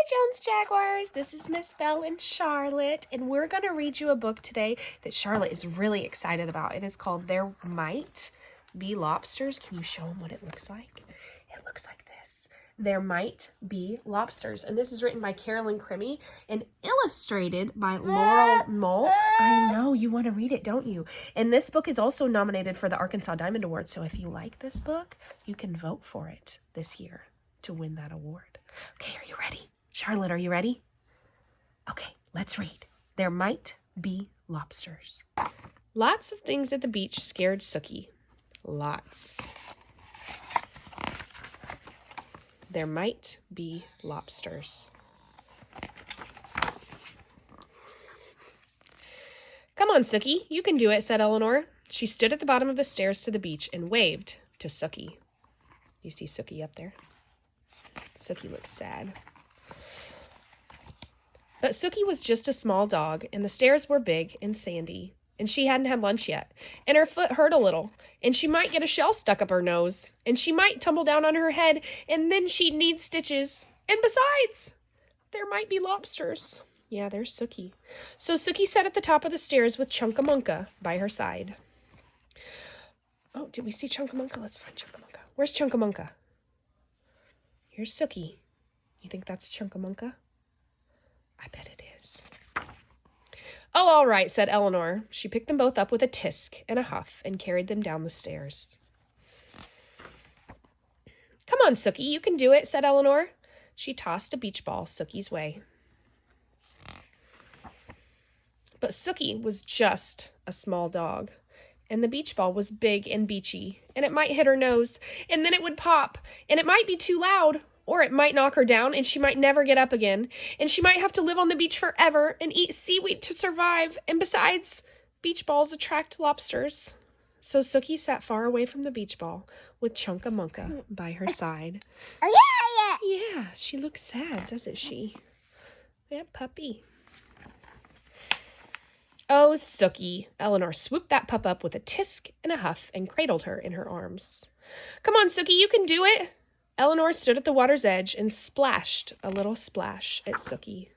Jones Jaguars. This is Miss Belle and Charlotte, and we're going to read you a book today that Charlotte is really excited about. It is called There Might Be Lobsters. Can you show them what it looks like? It looks like this. There Might Be Lobsters. And this is written by Carolyn Crimmy and illustrated by Laurel Knoll. I know, you want to read it, don't you? And this book is also nominated for the Arkansas Diamond Award. So if you like this book, you can vote for it this year to win that award. Okay, are you ready? Charlotte, are you ready? Okay, let's read. There Might Be Lobsters. Lots of things at the beach scared Sookie. Lots. There might be lobsters. Come on, Sookie, you can do it, said Eleanor. She stood at the bottom of the stairs to the beach and waved to Sookie. You see Sookie up there? Sookie looks sad. But Sookie was just a small dog, and the stairs were big and sandy, and she hadn't had lunch yet, and her foot hurt a little, and she might get a shell stuck up her nose, and she might tumble down on her head, and then she'd need stitches. And besides, there might be lobsters. Yeah, there's Sookie. So Sookie sat at the top of the stairs with Chunkamunka by her side. Oh, did we see Chunkamunka? Let's find Chunkamunka. Where's Chunkamunka? Here's Sookie. You think that's Chunkamunka? I bet it is. Oh, all right, said Eleanor. She picked them both up with a tisk and a huff and carried them down the stairs. Come on, Sookie, you can do it, said Eleanor. She tossed a beach ball Sookie's way. But Sookie was just a small dog, and the beach ball was big and beachy, and it might hit her nose, and then it would pop, and it might be too loud, or it might knock her down, and she might never get up again, and she might have to live on the beach forever and eat seaweed to survive, and besides, beach balls attract lobsters. So Sookie sat far away from the beach ball with Chunkamunka by her side. Oh, Yeah, she looks sad, doesn't she? That puppy. Oh, Sookie. Eleanor swooped that pup up with a tisk and a huff and cradled her in her arms. Come on, Sookie, you can do it. Eleanor stood at the water's edge and splashed a little splash at Sookie.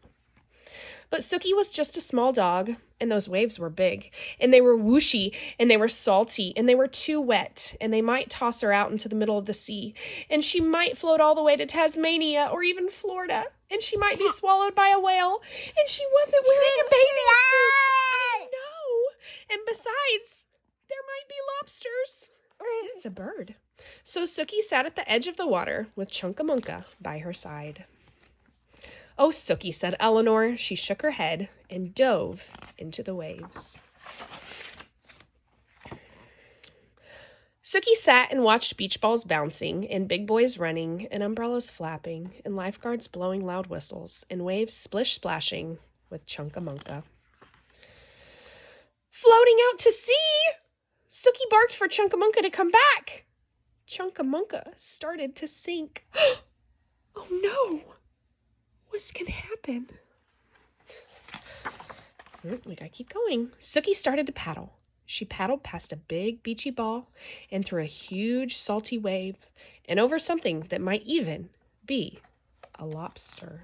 But Sookie was just a small dog, and those waves were big, and they were whooshy, and they were salty, and they were too wet, and they might toss her out into the middle of the sea, and she might float all the way to Tasmania or even Florida, and she might be swallowed by a whale, and she wasn't wearing a bathing suit. I know. And besides, there might be lobsters. It's a bird. So Sookie sat at the edge of the water with Chunkamunka by her side. Oh, Sookie, said Eleanor. She shook her head and dove into the waves. Sookie sat and watched beach balls bouncing, and big boys running, and umbrellas flapping, and lifeguards blowing loud whistles, and waves splish-splashing with Chunkamunka. Floating out to sea! Sookie barked for Chunkamunka to come back. Chunkamunka started to sink. Oh no! What's gonna happen? We gotta keep going. Sookie started to paddle. She paddled past a big beachy ball and through a huge salty wave and over something that might even be a lobster.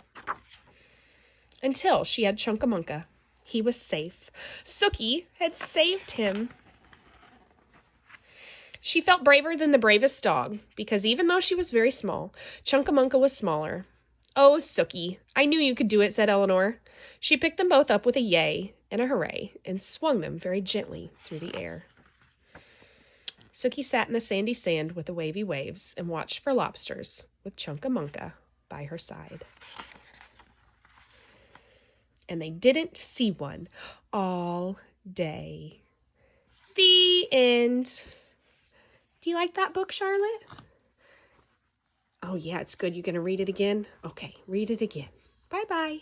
Until she had Chunkamunka. He was safe. Sookie had saved him. She felt braver than the bravest dog, because even though she was very small, Chunkamunka was smaller. Oh, Sookie, I knew you could do it, said Eleanor. She picked them both up with a yay and a hooray and swung them very gently through the air. Sookie sat in the sandy sand with the wavy waves and watched for lobsters with Chunkamunka by her side. And they didn't see one all day. The end. Do you like that book, Charlotte? Oh, yeah, it's good. You going to read it again? Okay, read it again. Bye-bye.